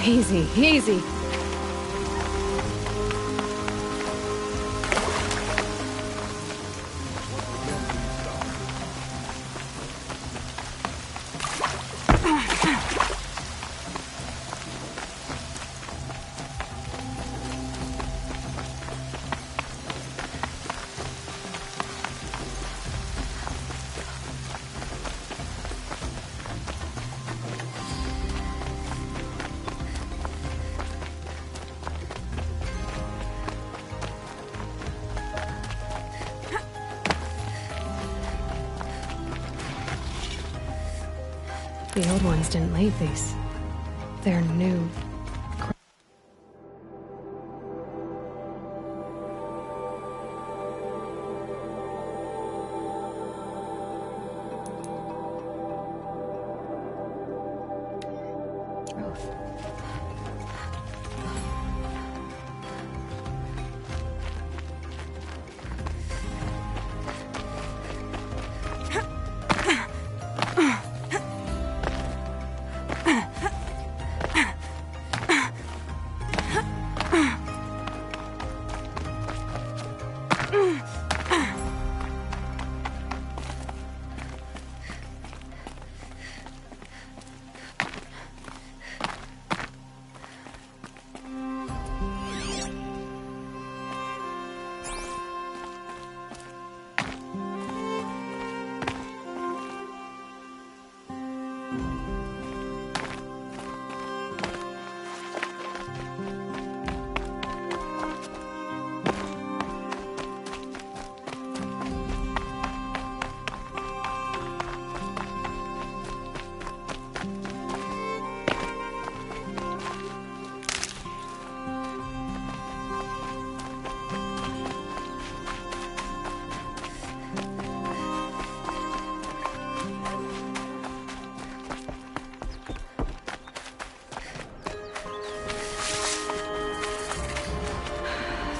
Easy, easy. The old ones didn't leave these. They're new.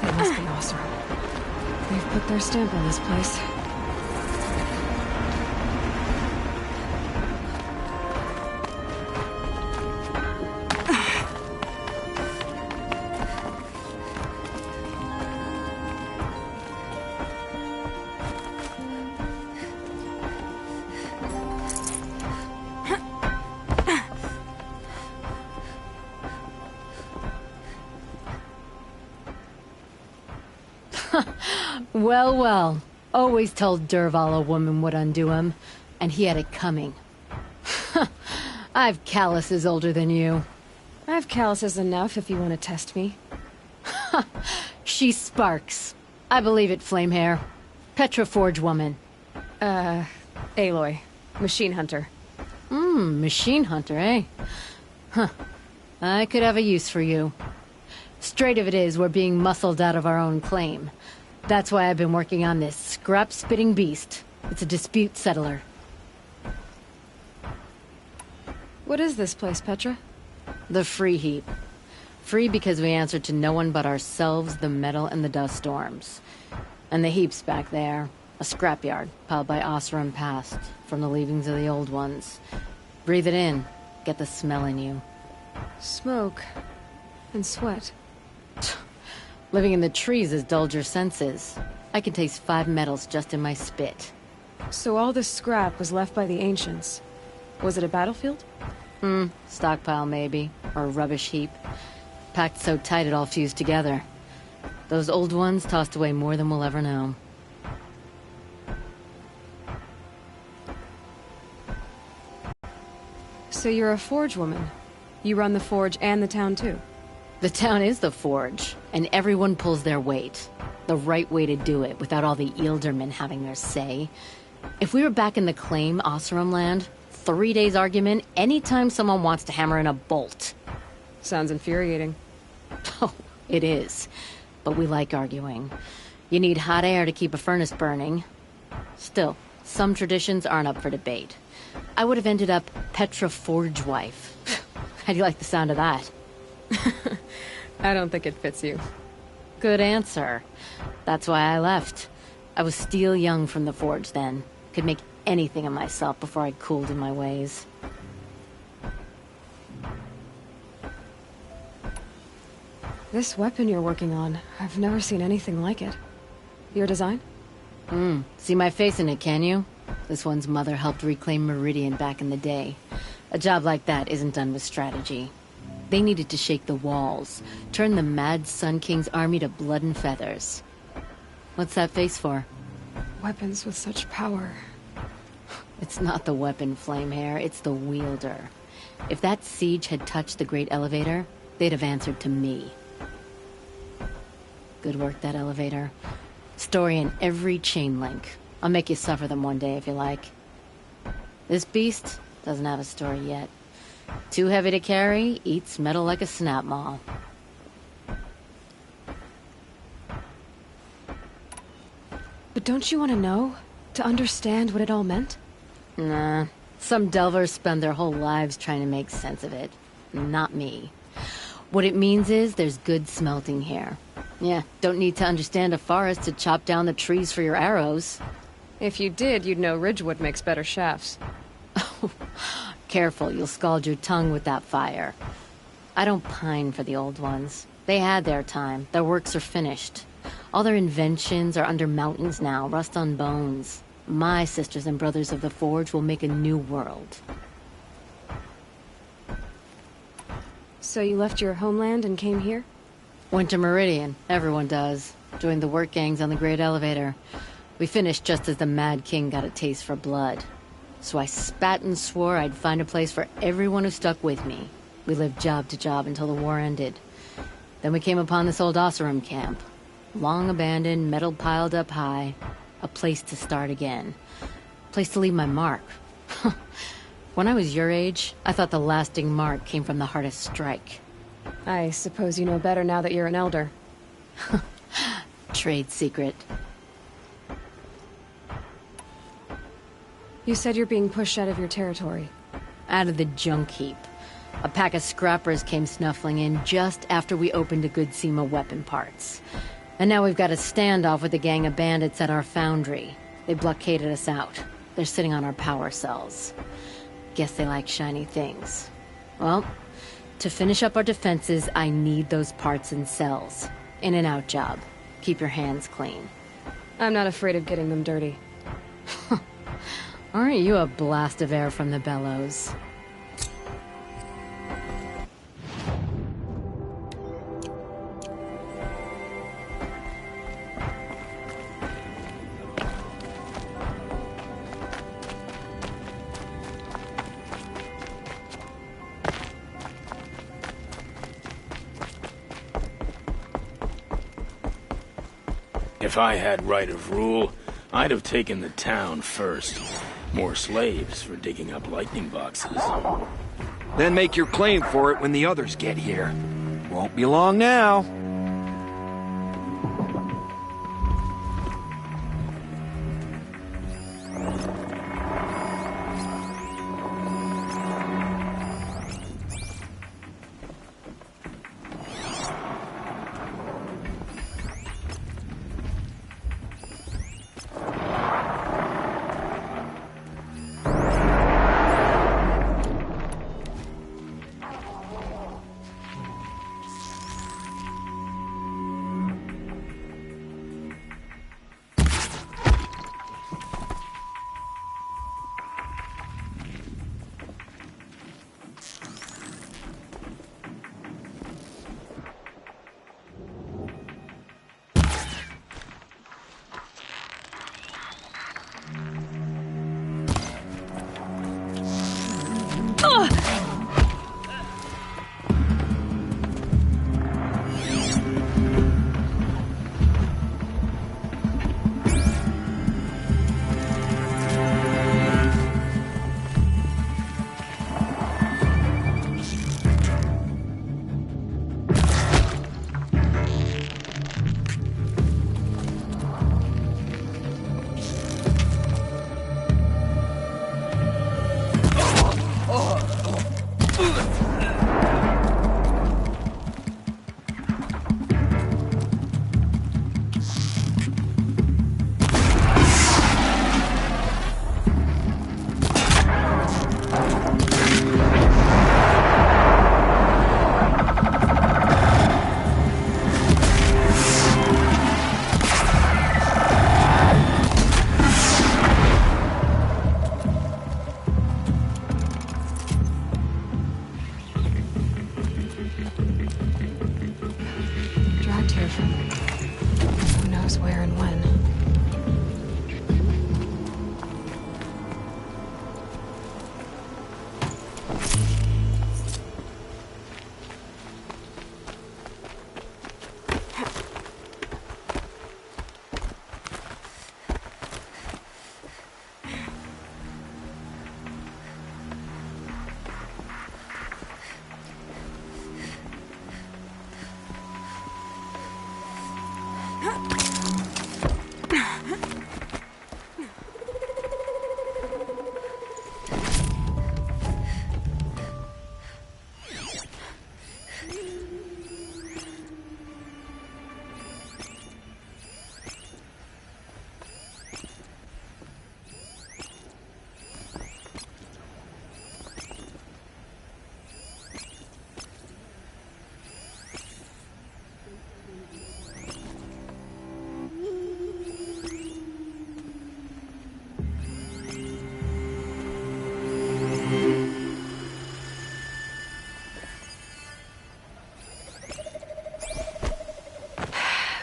They must be awesome. They've put their stamp on this place. Well, well. Always told Derval a woman would undo him, and he had it coming. I've calluses older than you. I have calluses enough if you want to test me. She sparks. I believe it, Flamehair. Petra Forge woman. Aloy. Machine hunter. Machine hunter, eh? Huh. I could have a use for you. Straight of it is, we're being muscled out of our own claim. That's why I've been working on this scrap-spitting beast. It's a dispute settler. What is this place, Petra? The Free Heap. Free because we answer to no one but ourselves, the metal, and the dust storms. And the heap's back there. A scrapyard, piled by Osram past, from the leavings of the old ones. Breathe it in. Get the smell in you. Smoke. And sweat. Living in the trees has dulled your senses. I can taste 5 metals just in my spit. So all this scrap was left by the ancients. Was it a battlefield? Stockpile maybe, or a rubbish heap. Packed so tight it all fused together. Those old ones tossed away more than we'll ever know. So you're a forge woman. You run the forge and the town too. The town is the forge, and everyone pulls their weight. The right way to do it, without all the Eildermen having their say. If we were back in the claim Osram land, 3 days argument anytime someone wants to hammer in a bolt. Sounds infuriating. Oh, it is. But we like arguing. You need hot air to keep a furnace burning. Still, some traditions aren't up for debate. I would have ended up Petra Forge wife. How do you like the sound of that? I don't think it fits you. Good answer. That's why I left. I was steel young from the forge then. Could make anything of myself before I cooled in my ways. This weapon you're working on, I've never seen anything like it. Your design? See my face in it, can you? This one's mother helped reclaim Meridian back in the day. A job like that isn't done with strategy. They needed to shake the walls, turn the mad Sun King's army to blood and feathers. What's that face for? Weapons with such power. It's not the weapon, Flamehair, it's the wielder. If that siege had touched the Great Elevator, they'd have answered to me. Good work, that elevator. Story in every chain link. I'll make you suffer them one day if you like. This beast doesn't have a story yet. Too heavy to carry, eats metal like a snap maul. But don't you want to know? To understand what it all meant? Nah. Some delvers spend their whole lives trying to make sense of it. Not me. What it means is there's good smelting here. Yeah, don't need to understand a forest to chop down the trees for your arrows. If you did, you'd know Ridgewood makes better shafts. Careful, you'll scald your tongue with that fire. I don't pine for the old ones. They had their time. Their works are finished. All their inventions are under mountains now, rust on bones. My sisters and brothers of the Forge will make a new world. So you left your homeland and came here? Went to Meridian. Everyone does. Joined the work gangs on the Great Elevator. We finished just as the Mad King got a taste for blood. So I spat and swore I'd find a place for everyone who stuck with me. We lived job to job until the war ended. Then we came upon this old Oseram camp. Long abandoned, metal piled up high. A place to start again. A place to leave my mark. When I was your age, I thought the lasting mark came from the hardest strike. I suppose you know better now that you're an elder. Trade secret. You said you're being pushed out of your territory. Out of the junk heap. A pack of scrappers came snuffling in just after we opened a good seam of weapon parts. And now we've got a standoff with a gang of bandits at our foundry. They blockaded us out. They're sitting on our power cells. Guess they like shiny things. Well, to finish up our defenses, I need those parts and cells. In and out job. Keep your hands clean. I'm not afraid of getting them dirty. Aren't you a blast of air from the bellows? If I had right of rule, I'd have taken the town first. More slaves for digging up lightning boxes. Then make your claim for it when the others get here. Won't be long now. knows where and when.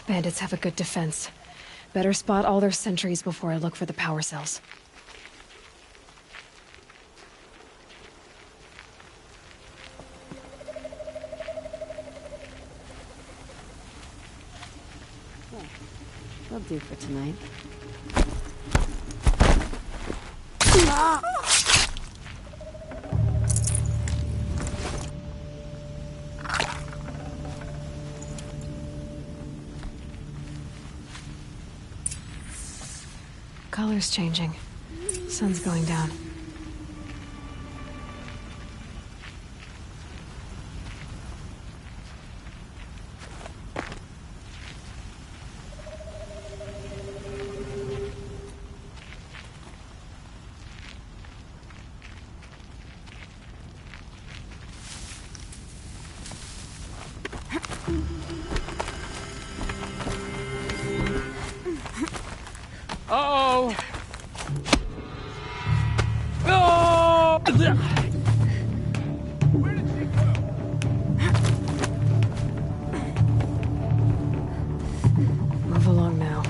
Bandits have a good defense. Better spot all their sentries before I look for the power cells. Will do for tonight. Color's changing. Sun's going down. Uh-oh! Oh! Where did she go? Move along now.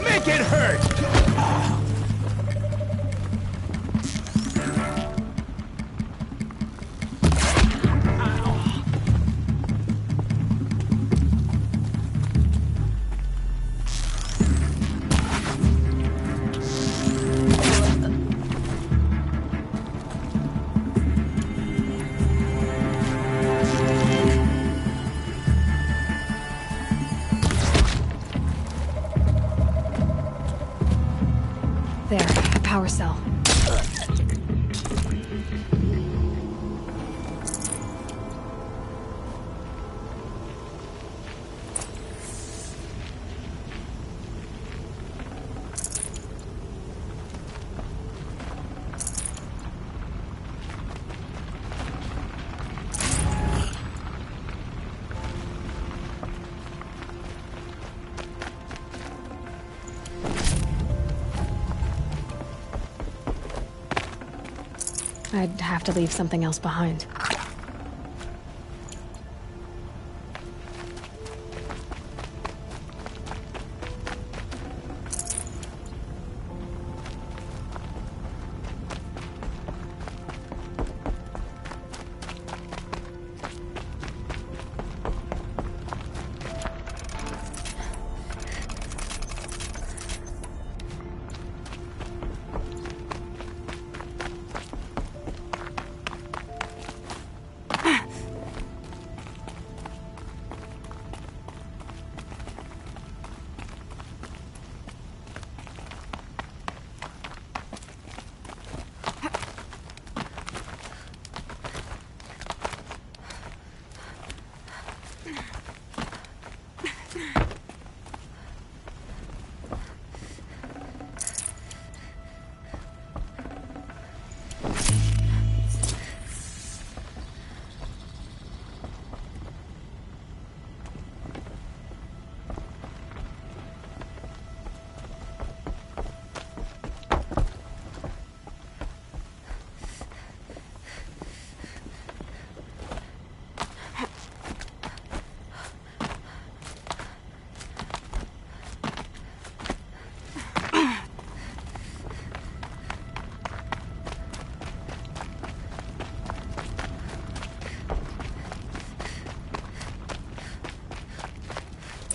Make it hurt! There, a power cell. I'd have to leave something else behind.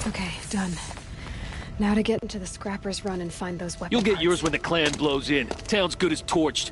Okay, done. Now to get into the Scrapper's Run and find those weapons. You'll get yours when the clan blows in. Town's good as torched.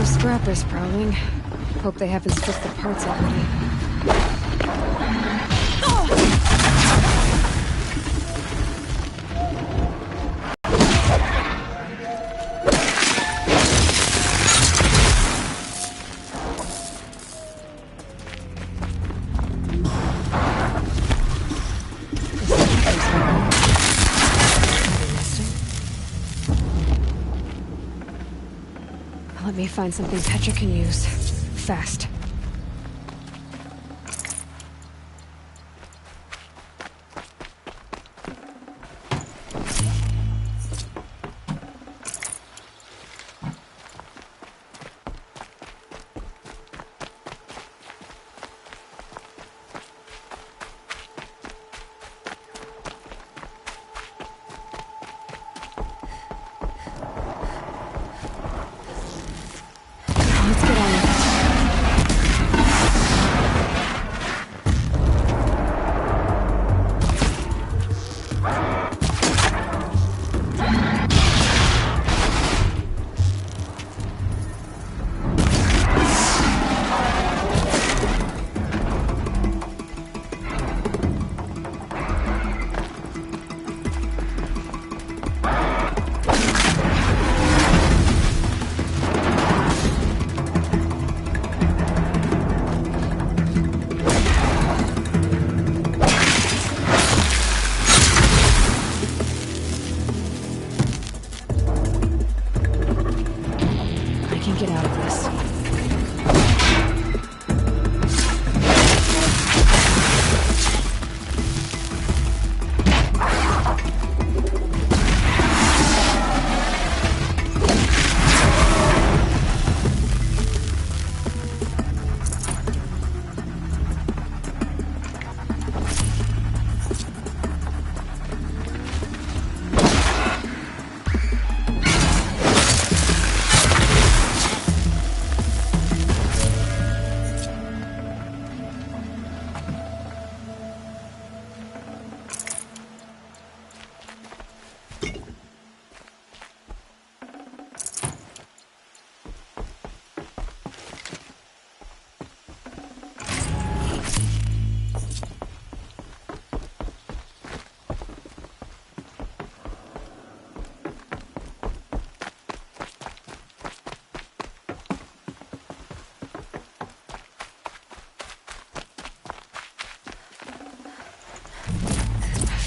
Scrapper's prowling. Hope they haven't stripped the parts already. Let me find something Petra can use. Fast.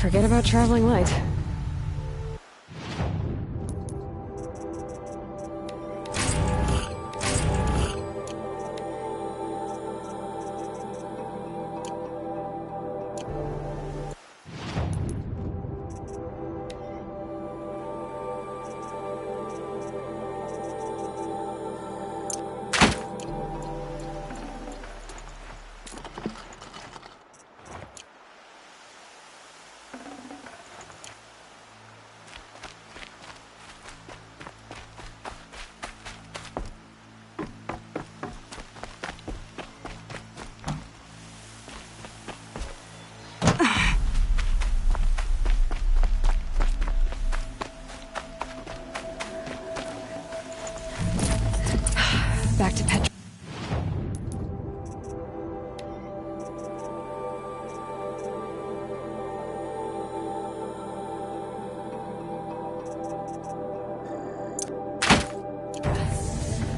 Forget about traveling light.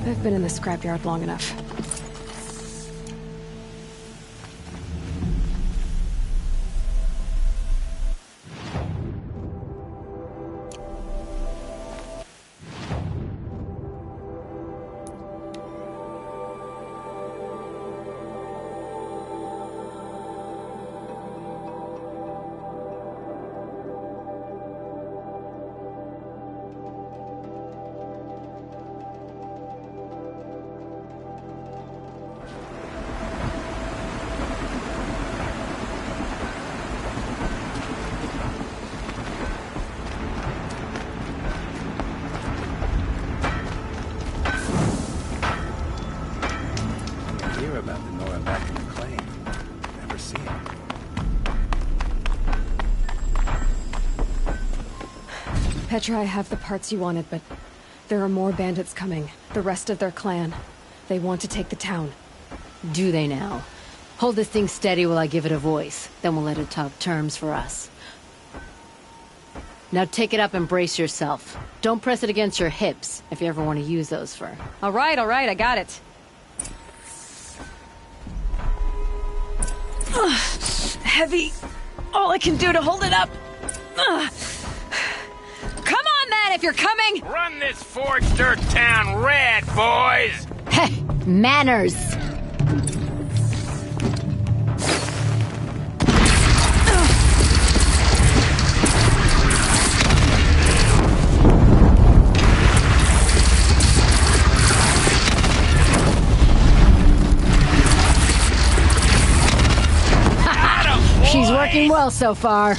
I've been in the scrapyard long enough. About the Nora back in the claim. Never see it. Petra, I have the parts you wanted, but there are more bandits coming. The rest of their clan. They want to take the town. Do they now? Hold this thing steady while I give it a voice. Then we'll let it talk terms for us. Now take it up and brace yourself. Don't press it against your hips, if you ever want to use those for... All right, I got it. Heavy. All I can do to hold it up. Come on, then, if you're coming! Run this forged dirt town red, boys! Hey, manners! She's working well so far.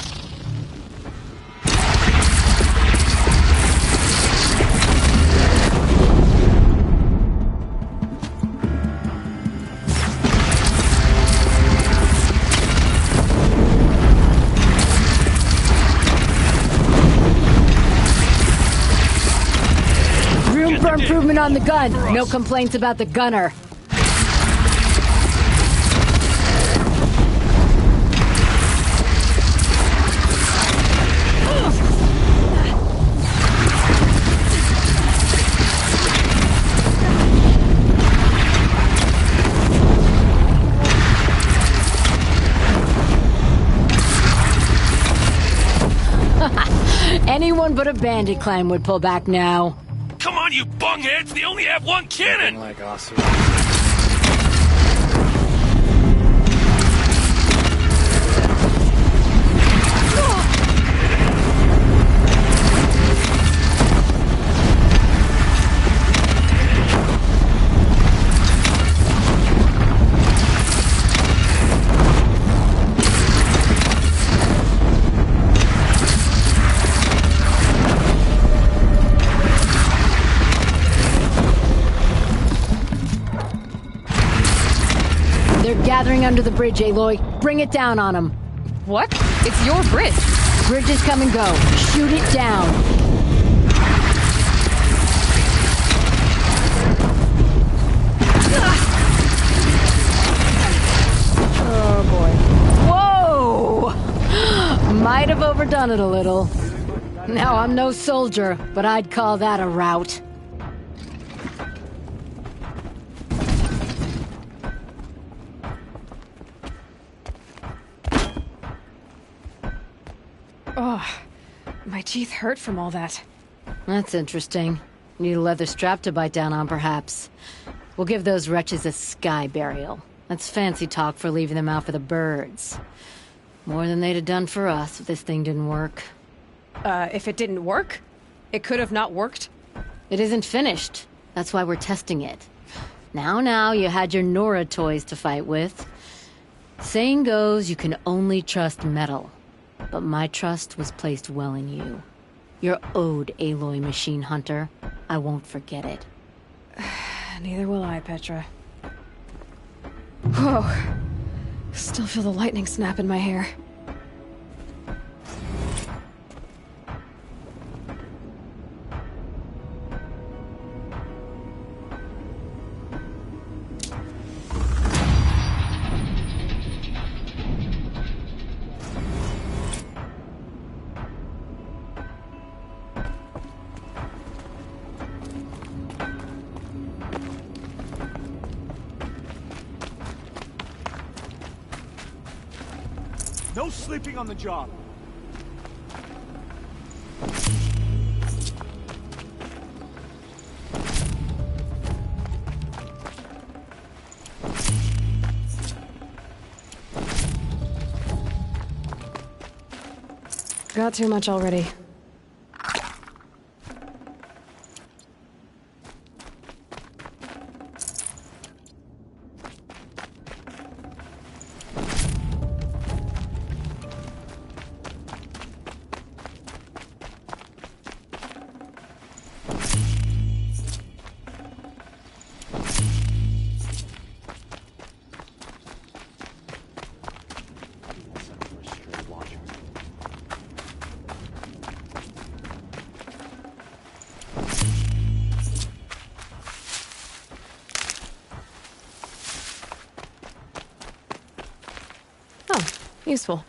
Room for improvement on the gun. No complaints about the gunner. Anyone but a bandit clan would pull back now. Come on, you bungheads! They only have one cannon! Like awesome. Gathering under the bridge, Aloy. Bring it down on them. What? It's your bridge. Bridges come and go. Shoot it down. Oh, boy. Whoa! Might have overdone it a little. Now, I'm no soldier, but I'd call that a rout. Oh, my teeth hurt from all that. That's interesting. Need a leather strap to bite down on, perhaps. We'll give those wretches a sky burial. That's fancy talk for leaving them out for the birds. More than they'd have done for us if this thing didn't work. If it didn't work? It could have not worked? It isn't finished. That's why we're testing it. Now, you had your Nora toys to fight with. Saying goes, you can only trust metal. But my trust was placed well in you. You're owed, Aloy Machine Hunter. I won't forget it. Neither will I, Petra. Whoa. Still feel the lightning snap in my hair. No sleeping on the job. Got too much already. Oh, useful.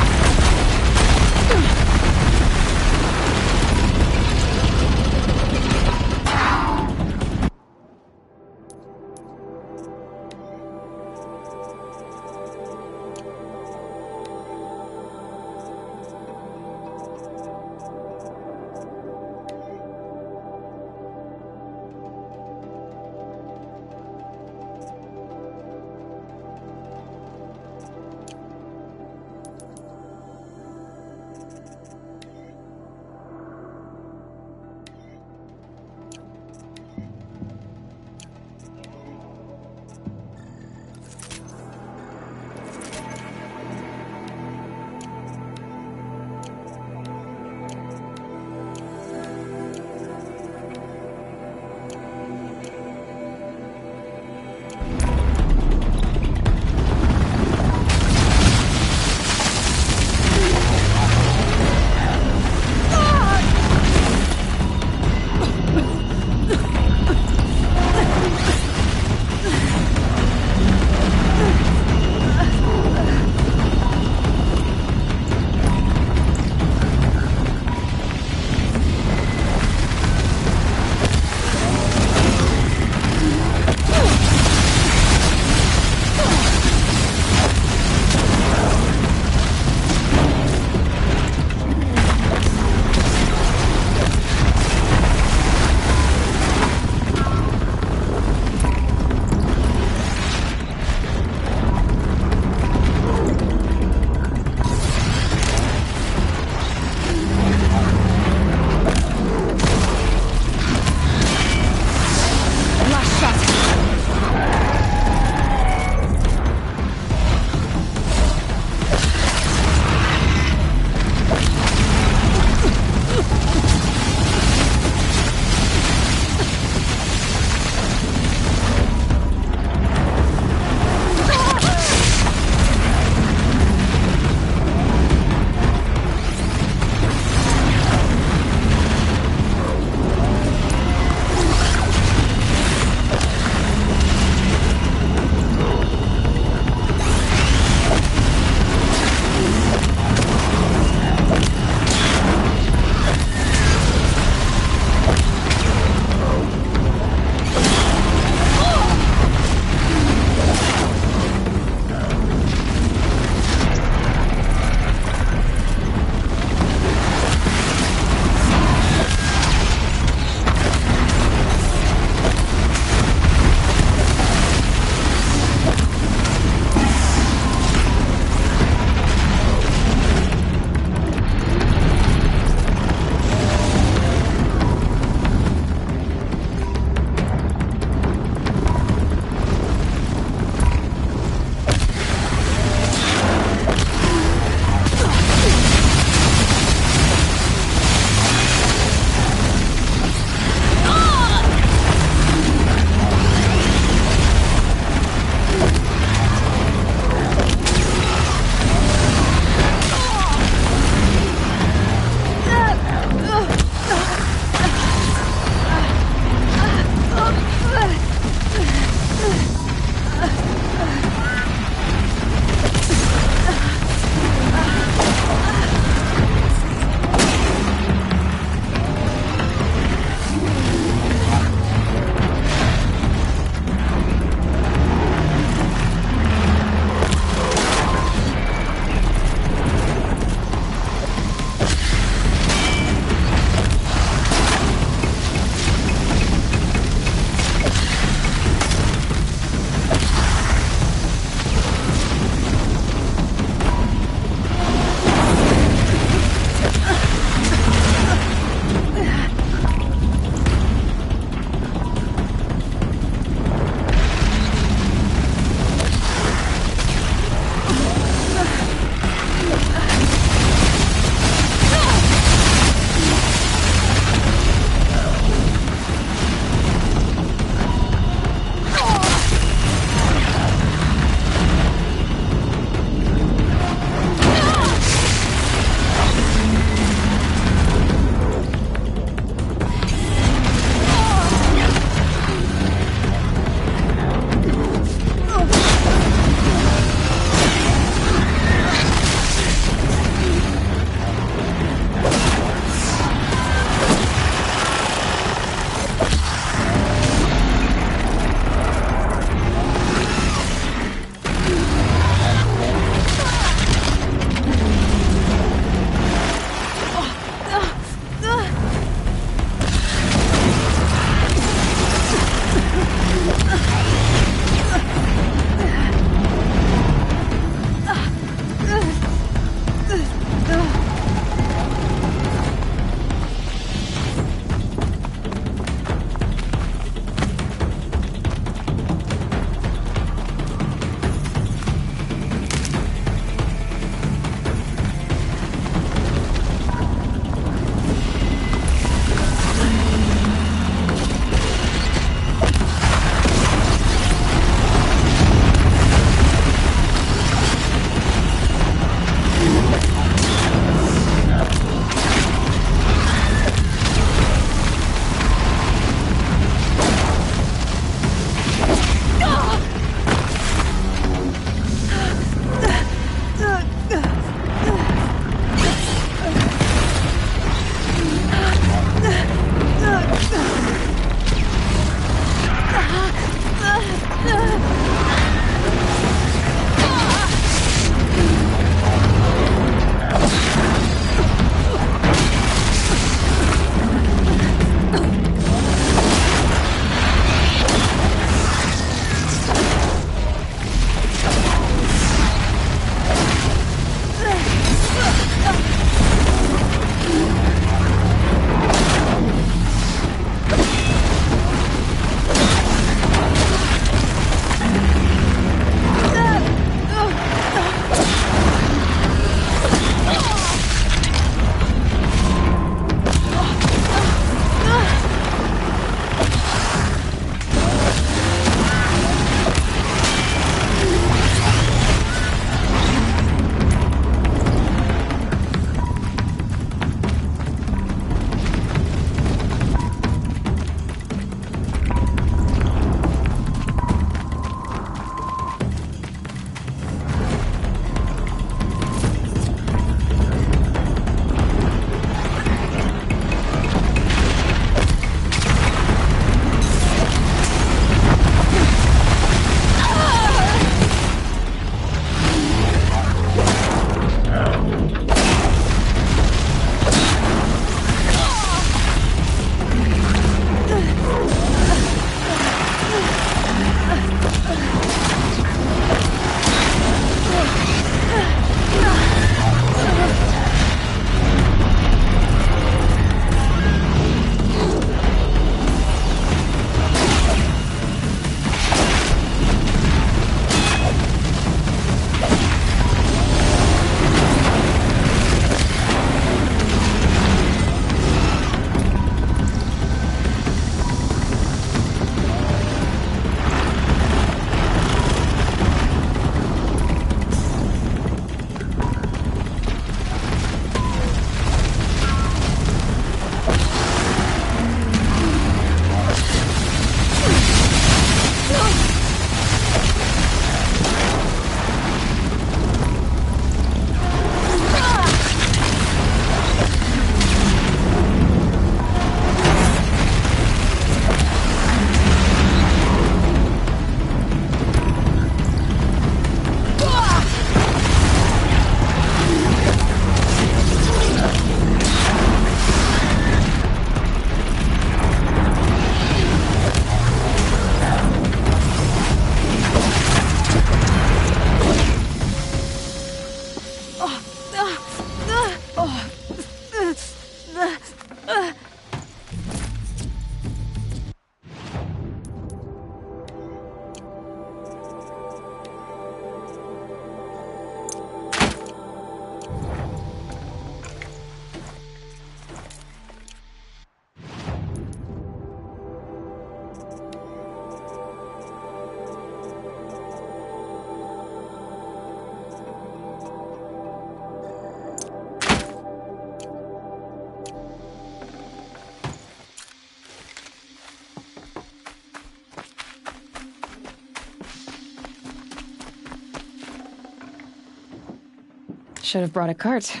Should have brought a cart.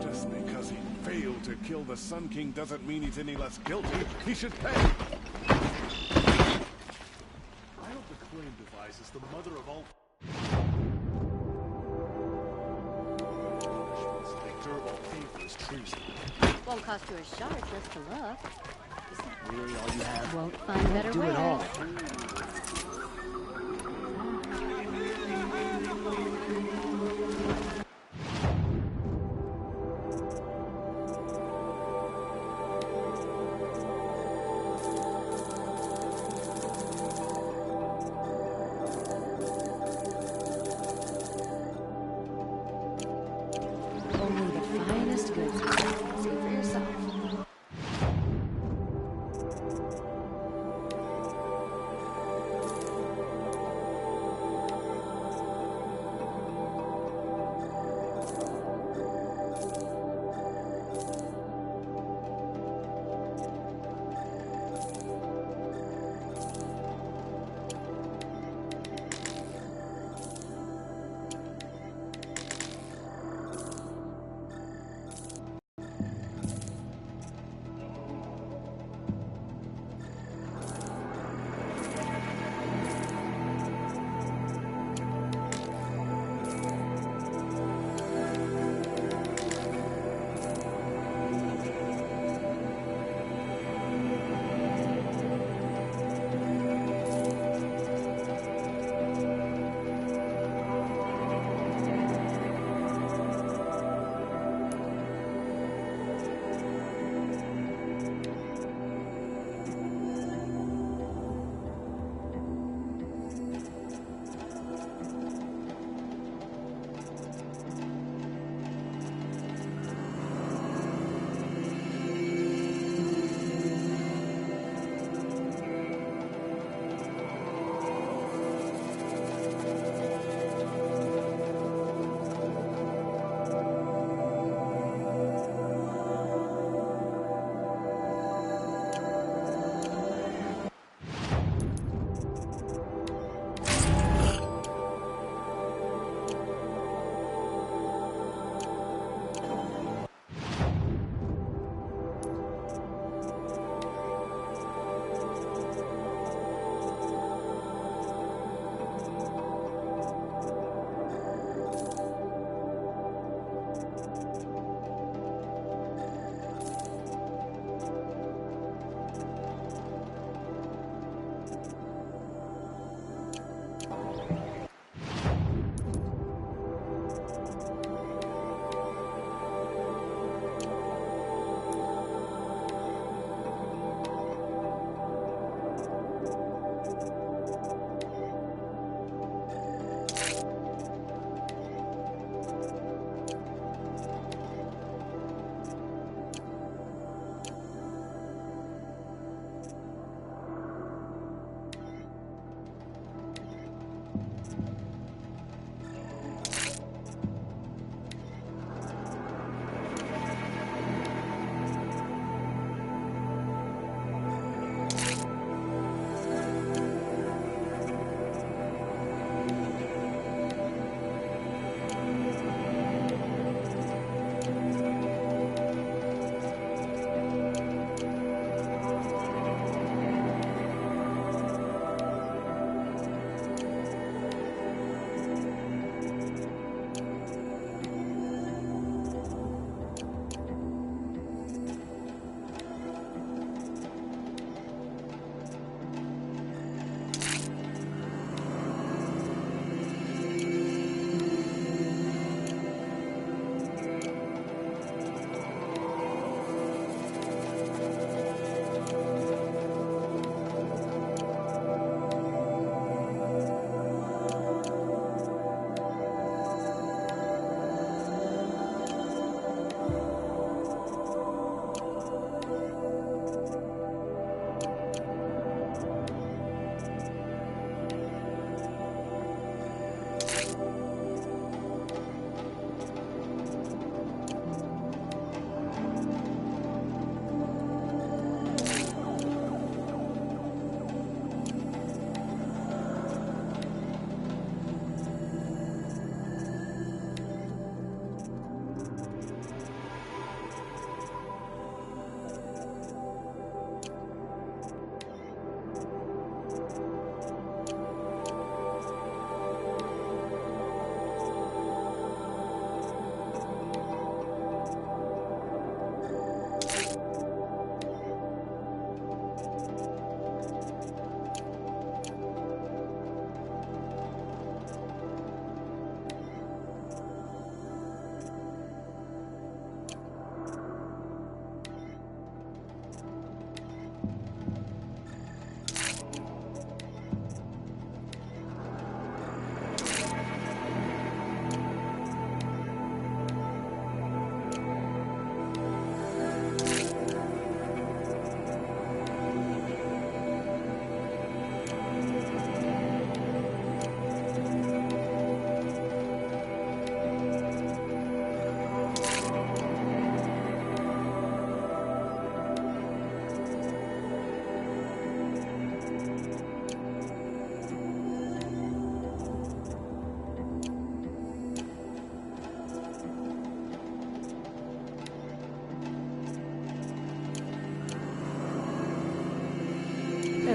Just because he failed to kill the Sun King doesn't mean he's any less guilty. He should pay. I hope the claim device is the mother of all... Victor will pay for his treason. Won't cost you a shot just to look. Is that really all you have? Won't find better Do way. it all. Only the finest goods. See for yourself.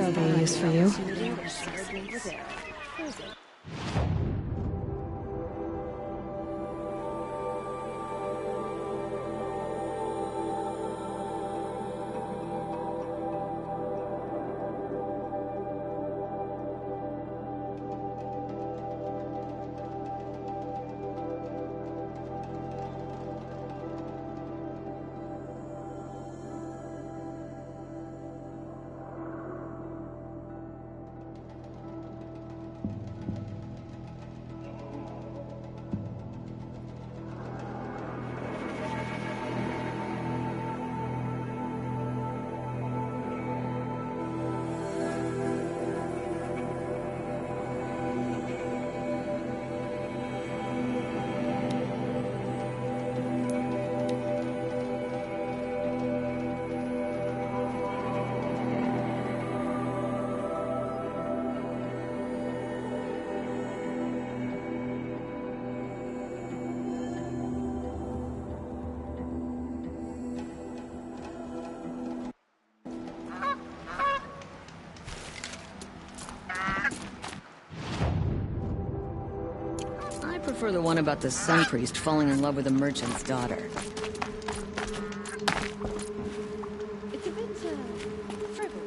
There'll be a use for you. I prefer the one about the sun priest falling in love with a merchant's daughter. It's a bit, frivolous.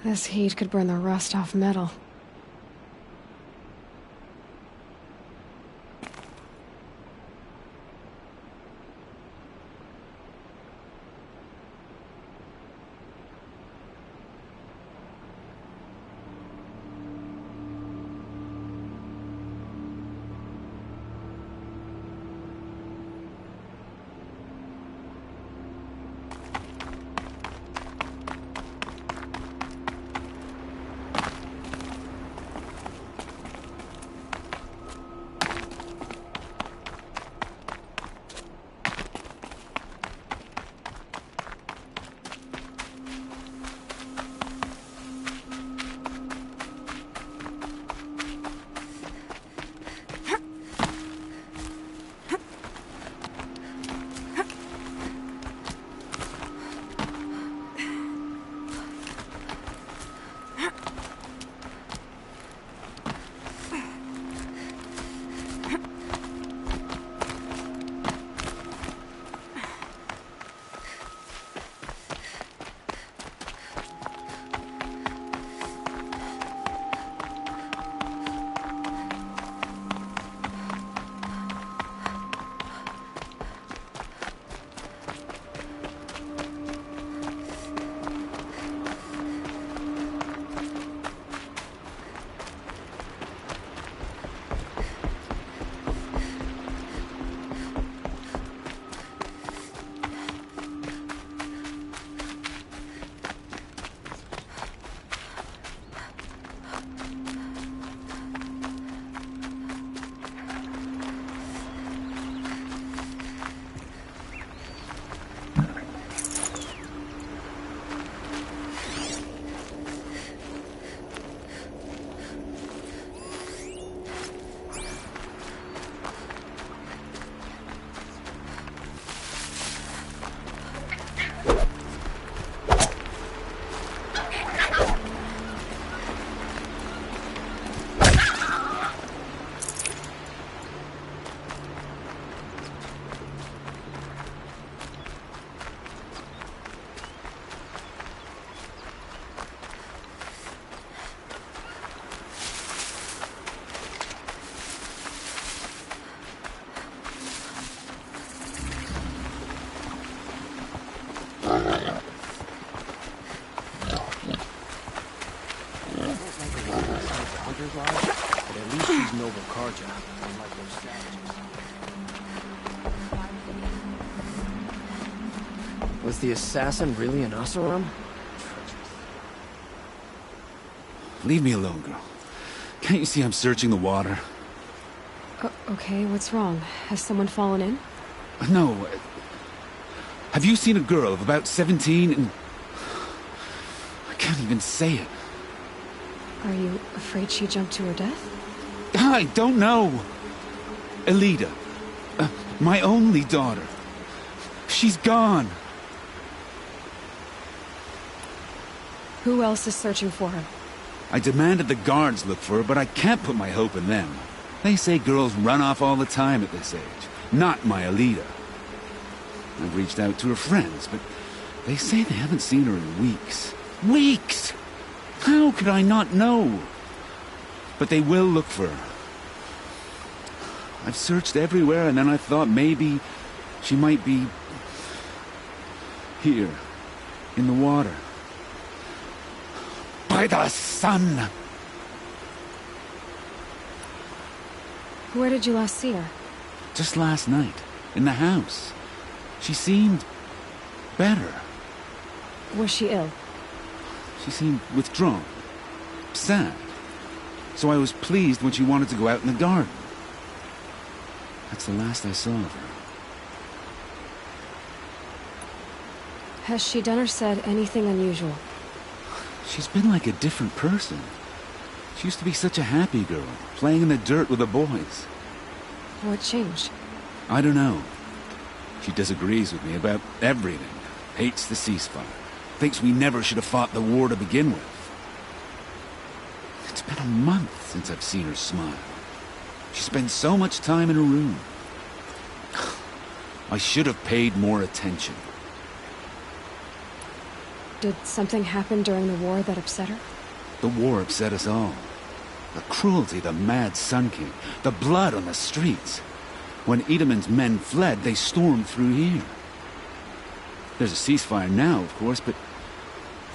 This heat could burn the rust off metal. Georgia, unlike those savages. Was the assassin really an Oseram? Leave me alone, girl. Can't you see I'm searching the water? Okay, what's wrong? Has someone fallen in? No. Have you seen a girl of about 17 and... I can't even say it. Are you afraid she jumped to her death? I don't know. Elida. My only daughter. She's gone. Who else is searching for her? I demanded the guards look for her, but I can't put my hope in them. They say girls run off all the time at this age. Not my Elida. I've reached out to her friends, but they say they haven't seen her in weeks. Weeks! How could I not know? But they will look for her. I've searched everywhere, and then I thought maybe she might be here, in the water. By the sun! Where did you last see her? Just last night, in the house. She seemed better. Was she ill? She seemed withdrawn, sad. So I was pleased when she wanted to go out in the garden. That's the last I saw of her. Has she done or said anything unusual? She's been like a different person. She used to be such a happy girl, playing in the dirt with the boys. What changed? I don't know. She disagrees with me about everything. Hates the ceasefire. Thinks we never should have fought the war to begin with. It's been a month since I've seen her smile. She spends so much time in her room. I should have paid more attention. Did something happen during the war that upset her? The war upset us all. The cruelty of the mad Sun King. The blood on the streets. When Edaman's men fled, they stormed through here. There's a ceasefire now, of course, but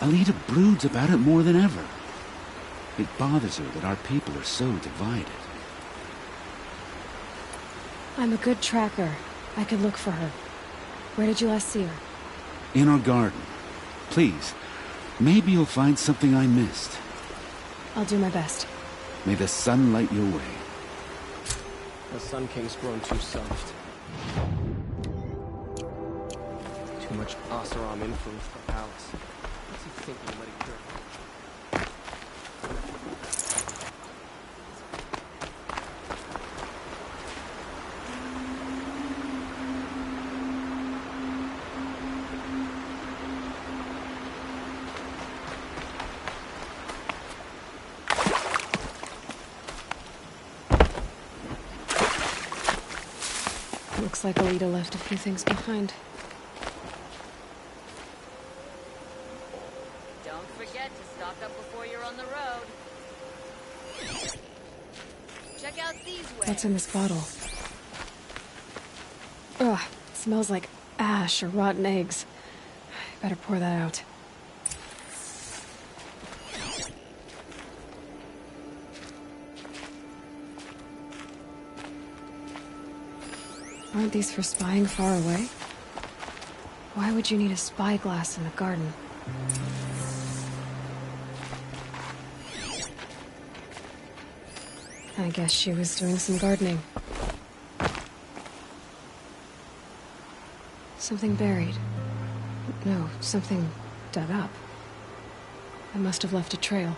Elida broods about it more than ever. It bothers her that our people are so divided. I'm a good tracker. I could look for her. Where did you last see her? In our garden. Please, maybe you'll find something I missed. I'll do my best. May the sun light your way. The Sun King's grown too soft. Too much Oseram influence for the palace. What's he thinking letting her... Looks like Elida left a few things behind. Don't forget to stock up before you're on the road. Check out these wares. What's in this bottle? Ugh, it smells like ash or rotten eggs. I better pour that out. Aren't these for spying far away? Why would you need a spyglass in the garden? I guess she was doing some gardening. Something buried. No, something dug up. I must have left a trail.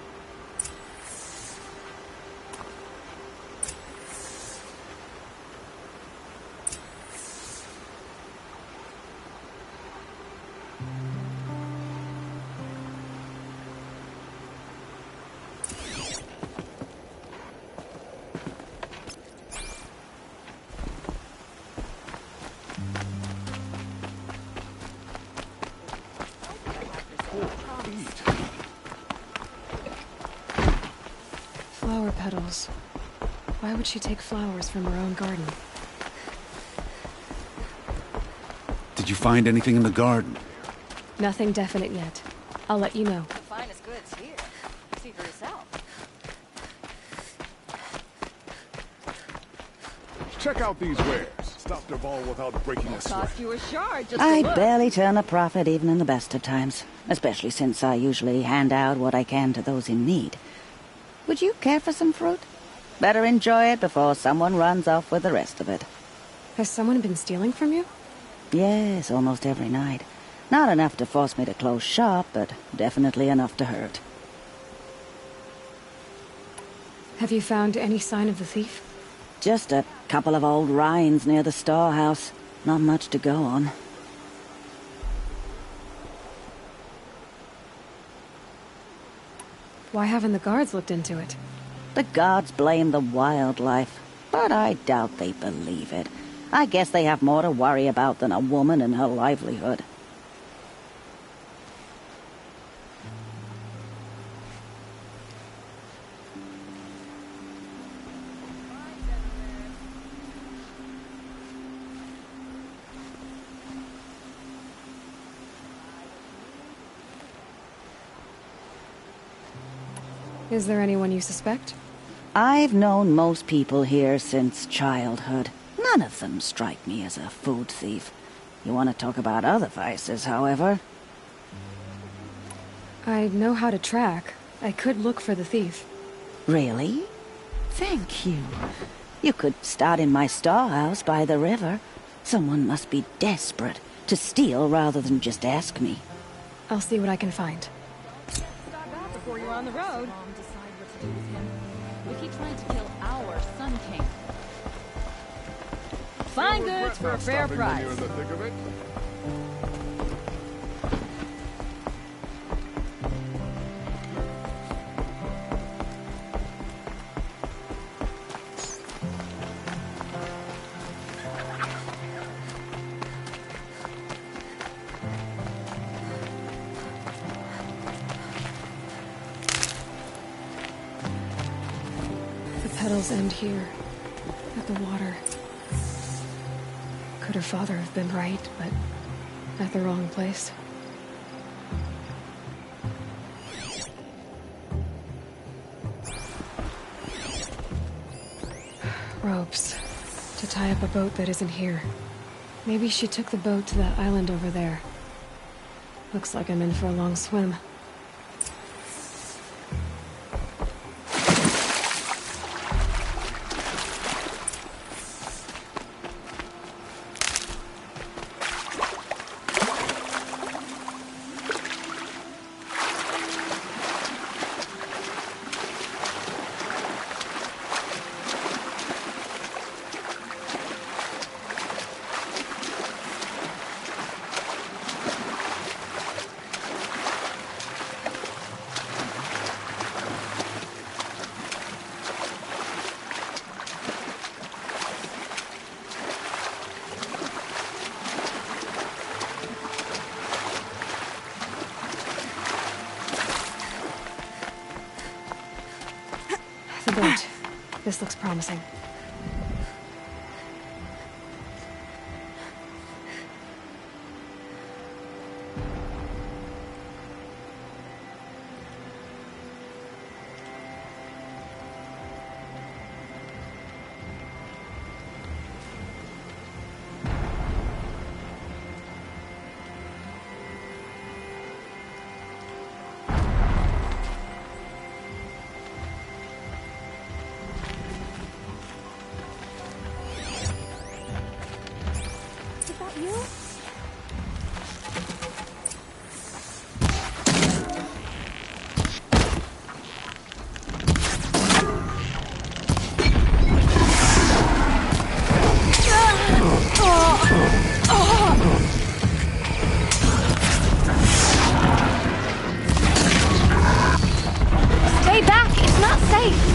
Flower petals. Why would she take flowers from her own garden? Did you find anything in the garden? Nothing definite yet. I'll let you know. The finest goods here. See for yourself. Check out these wares. Stop the ball without breaking a sweat. Cost you a shard just I to look. barely turn a profit even in the best of times, especially since I usually hand out what I can to those in need. Would you care for some fruit? Better enjoy it before someone runs off with the rest of it. Has someone been stealing from you? Yes, almost every night. Not enough to force me to close shop, but definitely enough to hurt. Have you found any sign of the thief? Just a couple of old rinds near the storehouse. Not much to go on. Why haven't the guards looked into it? The guards blame the wildlife, but I doubt they believe it. I guess they have more to worry about than a woman and her livelihood. Is there anyone you suspect? I've known most people here since childhood. None of them strike me as a food thief. You want to talk about other vices, however? I know how to track. I could look for the thief. Really? Thank you. You could start in my storehouse by the river. Someone must be desperate to steal rather than just ask me. I'll see what I can find. Stop out before you're on the road. Mom decide what to do with him. If he tried to kill our Sun King. Fine You'll goods regret for a not fair stopping when price. you're in the thick of it. The petals end here, at the water. Could her father have been right, but at the wrong place? Ropes. To tie up a boat that isn't here. Maybe she took the boat to that island over there. Looks like I'm in for a long swim. The boat. This looks promising. Stay back! It's not safe!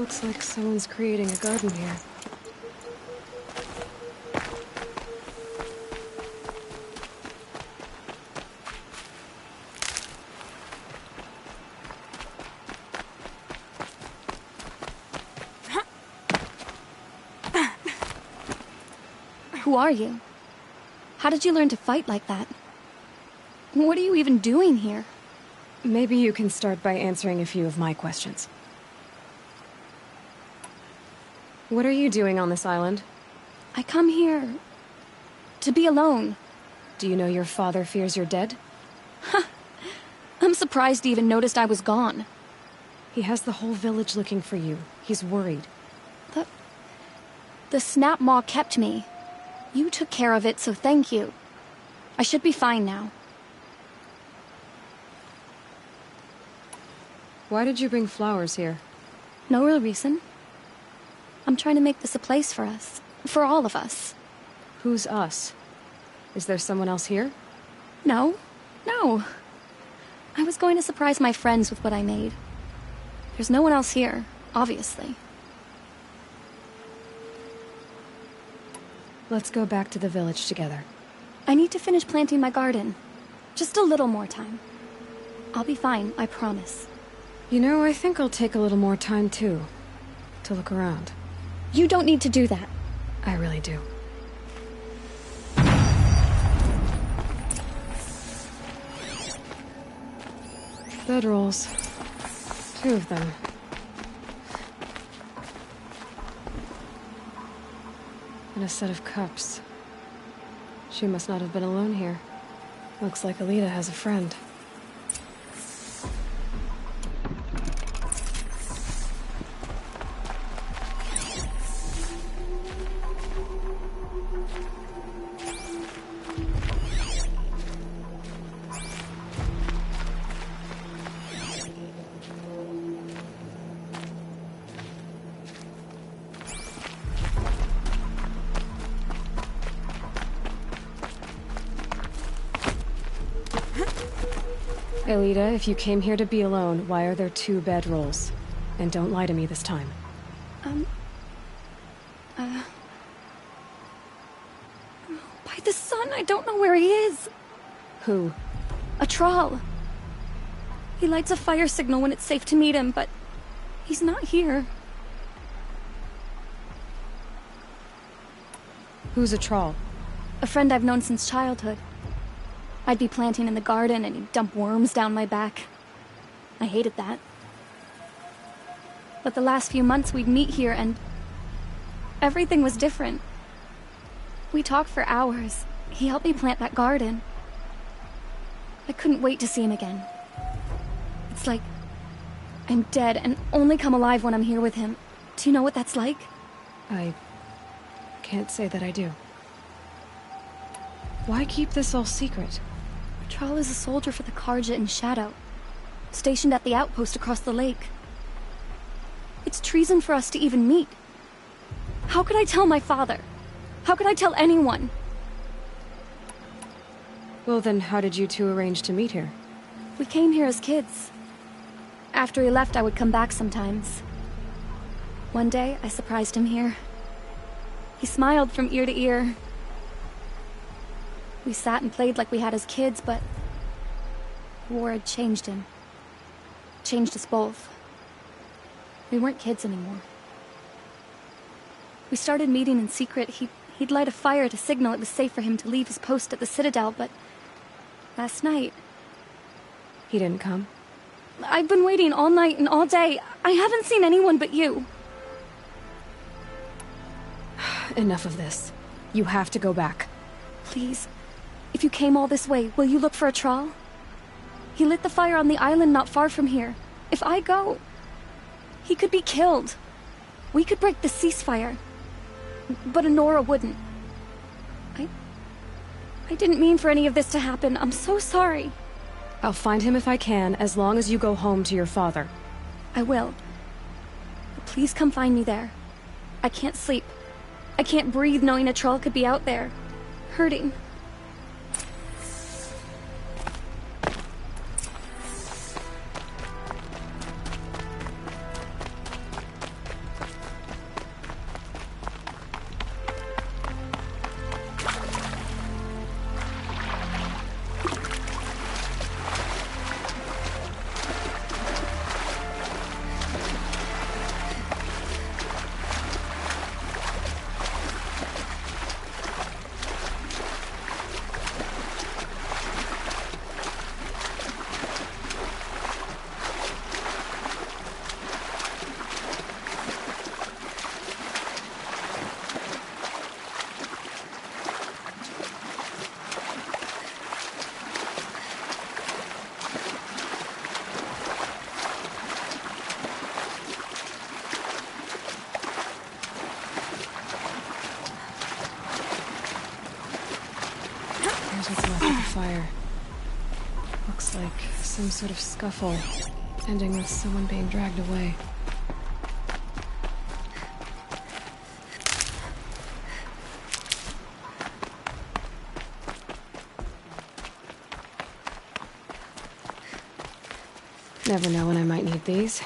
Looks like someone's creating a garden here. Who are you? How did you learn to fight like that? What are you even doing here? Maybe you can start by answering a few of my questions. What are you doing on this island? I come here to be alone. Do you know your father fears you're dead? I'm surprised he even noticed I was gone. He has the whole village looking for you. He's worried. The snap maw kept me. You took care of it, so thank you. I should be fine now. Why did you bring flowers here? No real reason. I'm trying to make this a place for us. For all of us. Who's us? Is there someone else here? No. I was going to surprise my friends with what I made. There's no one else here, obviously. Let's go back to the village together. I need to finish planting my garden. Just a little more time. I'll be fine, I promise. You know, I think I'll take a little more time, too. To look around. You don't need to do that. I really do. Bedrolls. 2 of them. And a set of cups. She must not have been alone here. Looks like Alita has a friend. Alita, if you came here to be alone, why are there 2 bedrolls? And don't lie to me this time. By the sun, I don't know where he is. Who? A troll. He lights a fire signal when it's safe to meet him, but he's not here. Who's a troll? A friend I've known since childhood. I'd be planting in the garden and he'd dump worms down my back. I hated that. But the last few months we'd meet here and everything was different. We talked for hours. He helped me plant that garden. I couldn't wait to see him again. It's like I'm dead and only come alive when I'm here with him. Do you know what that's like? I can't say that I do. Why keep this all secret? Tral is a soldier for the Karja in Shadow, stationed at the outpost across the lake. It's treason for us to even meet. How could I tell my father? How could I tell anyone? Well then, how did you 2 arrange to meet here? We came here as kids. After he left, I would come back sometimes. One day, I surprised him here. He smiled from ear to ear. We sat and played like we had as kids, but war had changed him. Changed us both. We weren't kids anymore. We started meeting in secret. He'd light a fire to signal it was safe for him to leave his post at the Citadel, but last night... He didn't come? I've been waiting all night and all day. I haven't seen anyone but you. Enough of this. You have to go back. Please. If you came all this way, will you look for a Tral? He lit the fire on the island not far from here. If I go, he could be killed. We could break the ceasefire. But Honora wouldn't. I didn't mean for any of this to happen. I'm so sorry. I'll find him if I can, as long as you go home to your father. I will. But please come find me there. I can't sleep. I can't breathe knowing a troll could be out there, hurting. fire. Looks like some sort of scuffle, ending with someone being dragged away. Never know when I might need these.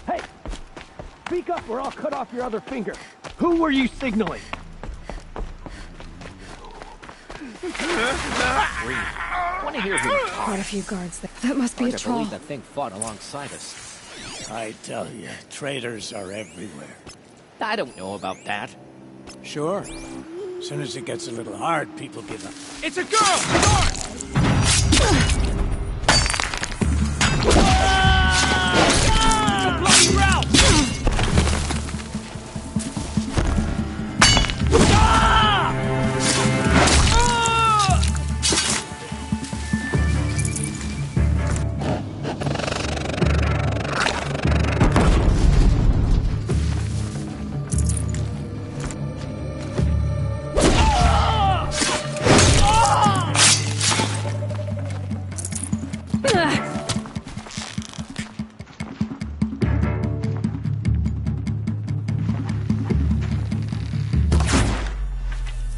Hey! Speak up or I'll cut off your other finger. Who were you signaling? Want to hear who talks? Quite a few guards there. That must be a Hard to troll. believe that thing fought alongside us. I tell you, traitors are everywhere. I don't know about that. Sure. As soon as it gets a little hard, people give up. It's a girl! Bloody route!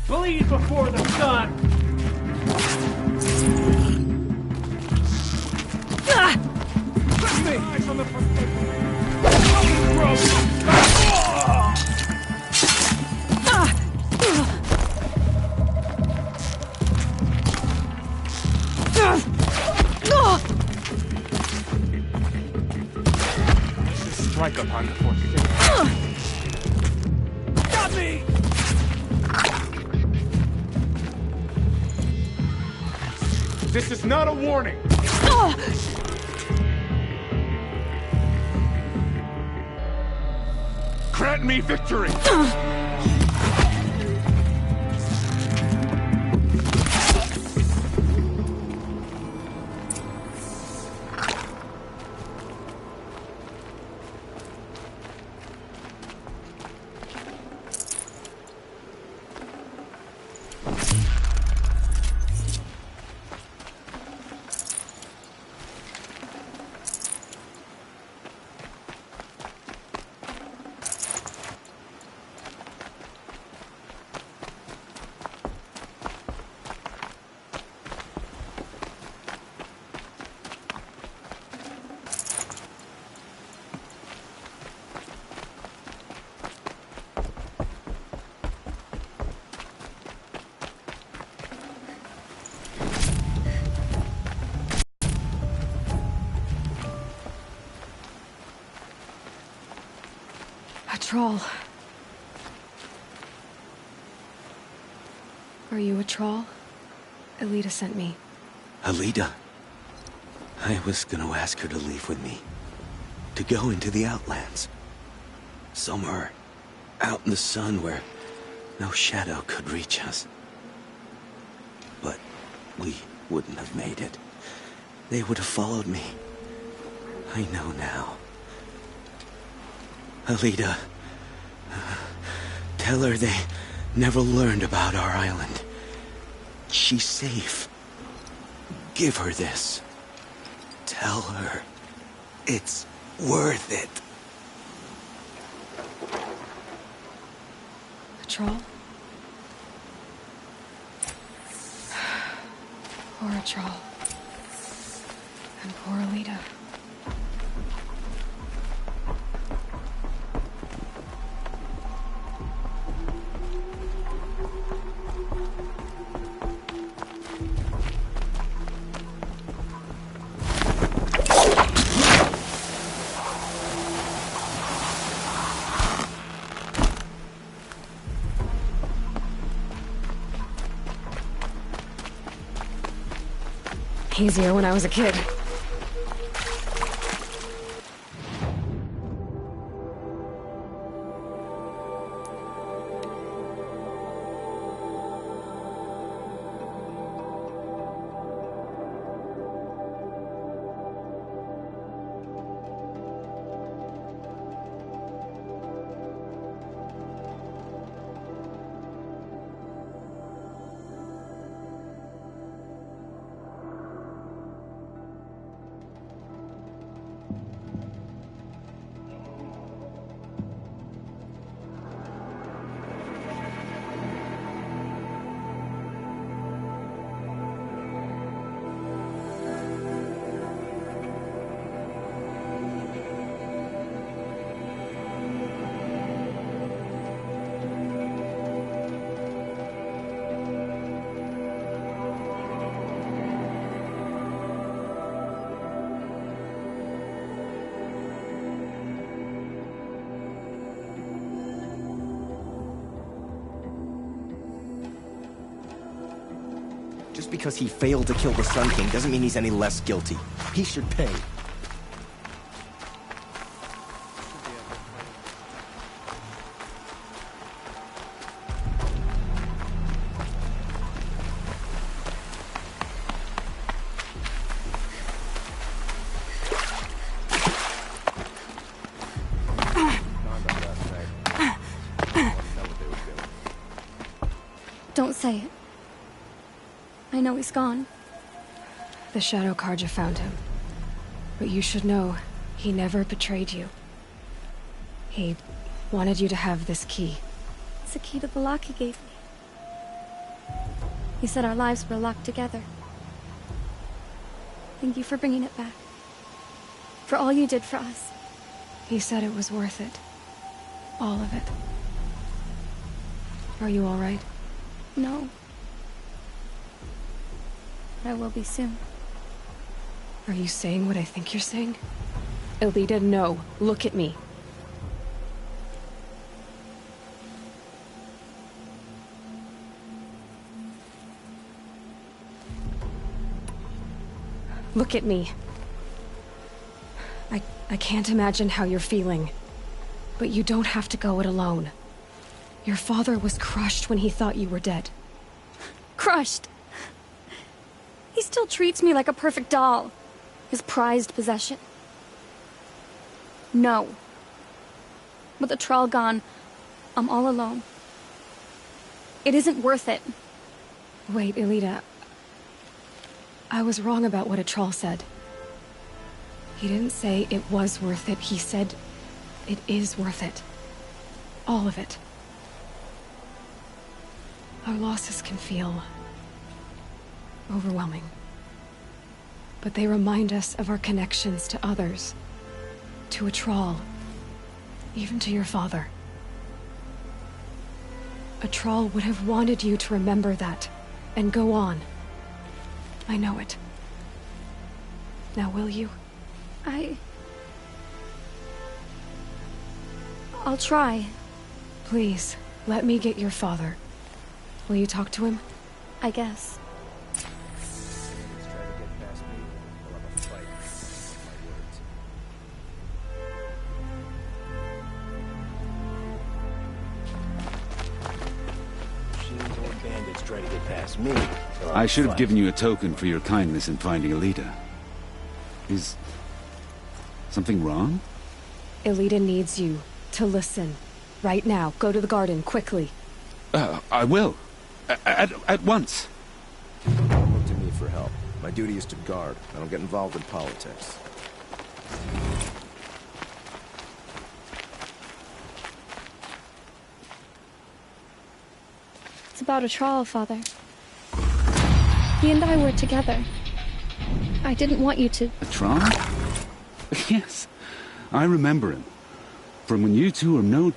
Bleed before the sun! Eyes on the This is strike upon the fork. Got me! This is not a warning! Grant me victory! A troll. Are you a troll? Elita sent me. Alita? I was gonna ask her to leave with me. To go into the Outlands. Somewhere out in the sun where no shadow could reach us. But we wouldn't have made it. They would have followed me. I know now. Alita, tell her they never learned about our island. She's safe. Give her this. Tell her it's worth it. A troll? Poor troll. And poor Alita. Easier when I was a kid. Just because he failed to kill the Sun King doesn't mean he's any less guilty. He should pay. Don't say it. I know he's gone. The Shadow Carja found him. But you should know, he never betrayed you. He wanted you to have this key. It's the key to the lock he gave me. He said our lives were locked together. Thank you for bringing it back. For all you did for us. He said it was worth it. All of it. Are you all right? No. But I will be soon. Are you saying what I think you're saying? Elita, no. Look at me. Look at me. I can't imagine how you're feeling. But you don't have to go it alone. Your father was crushed when he thought you were dead. Crushed? He still treats me like a perfect doll. His prized possession. No. With the Troll gone, I'm all alone. It isn't worth it. Wait, Elita. I was wrong about what a Troll said. He didn't say it was worth it. He said it is worth it. All of it. Our losses can feel overwhelming. But they remind us of our connections to others. To a Troll. Even to your father. A Troll would have wanted you to remember that, and go on. I know it. Now will you? I'll try. Please, let me get your father. Will you talk to him? I guess. Try to get past me. I should have given you a token for your kindness in finding Elita. Is something wrong? Elita needs you to listen. Right now. Go to the garden, quickly. I will. At once. Don't look to me for help. My duty is to guard. I don't get involved in politics. It's about a Troll, Father. He and I were together. I didn't want you to... A Troll? Yes. I remember him. From when you two were no...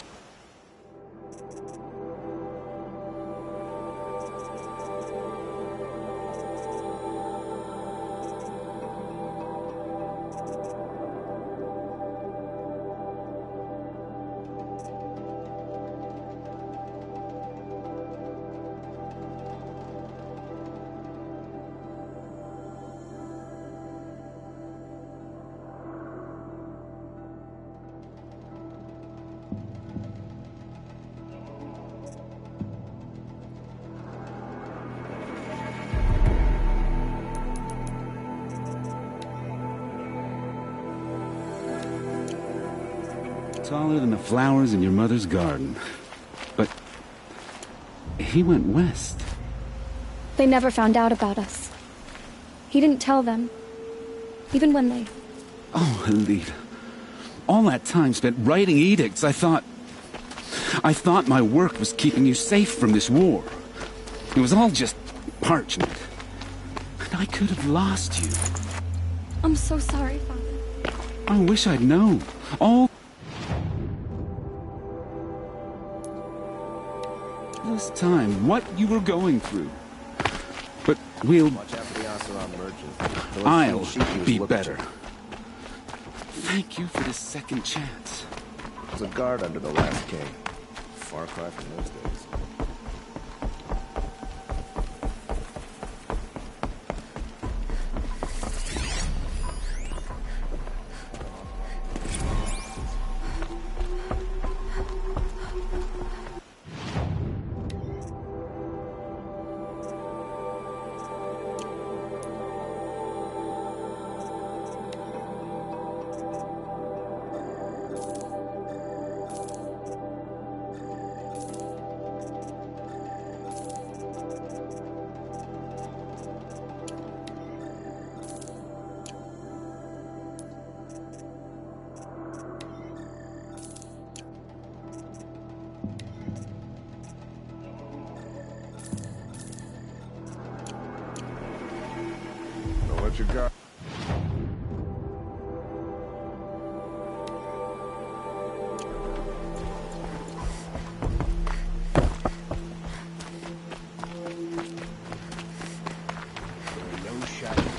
Taller than the flowers in your mother's garden. But he went west. They never found out about us. He didn't tell them. Even when they... Oh, Elita. All that time spent writing edicts, I thought my work was keeping you safe from this war. It was all just parchment. And I could have lost you. I'm so sorry, Father. I wish I'd known. All this time, what you were going through. But we'll... Watch out for the Oseram merchant. I'll be better. Thank you for this second chance. There's a guard under the last king. Far cry from those days. guard. No shadows.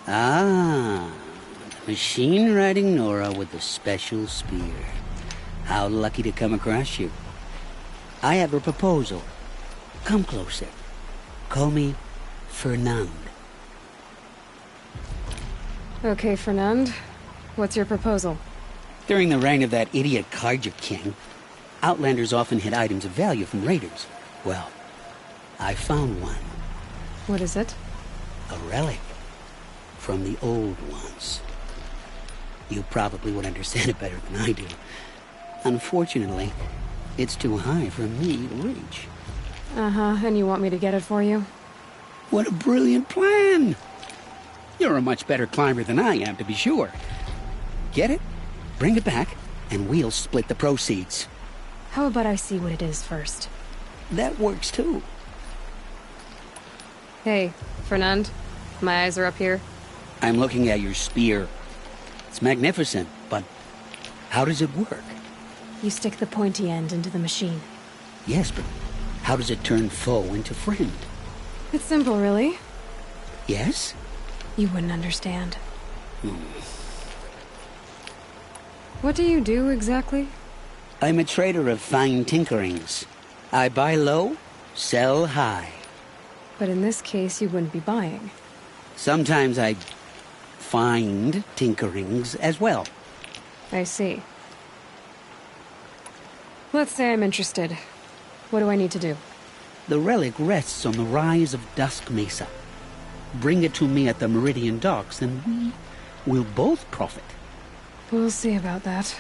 Ah, the machine-riding Nora with the special spear. How lucky to come across you. I have a proposal. Come closer. Call me Fernand. Okay, Fernand. What's your proposal? During the reign of that idiot Carja King, Outlanders often hid items of value from raiders. Well, I found one. What is it? A relic. From the old ones. You probably would understand it better than I do. Unfortunately, it's too high for me to reach. Uh-huh, and you want me to get it for you? What a brilliant plan! You're a much better climber than I am, to be sure. Get it, bring it back, and we'll split the proceeds. How about I see what it is first? That works too. Hey, Fernand. My eyes are up here. I'm looking at your spear. It's magnificent, but how does it work? You stick the pointy end into the machine. Yes, but how does it turn foe into friend? It's simple, really. Yes? You wouldn't understand. What do you do, exactly? I'm a trader of fine tinkerings. I buy low, sell high. But in this case, you wouldn't be buying. Sometimes I find tinkerings as well. I see. Let's say I'm interested. What do I need to do? The relic rests on the rise of Dusk Mesa. Bring it to me at the Meridian Docks, and we will both profit. We'll see about that.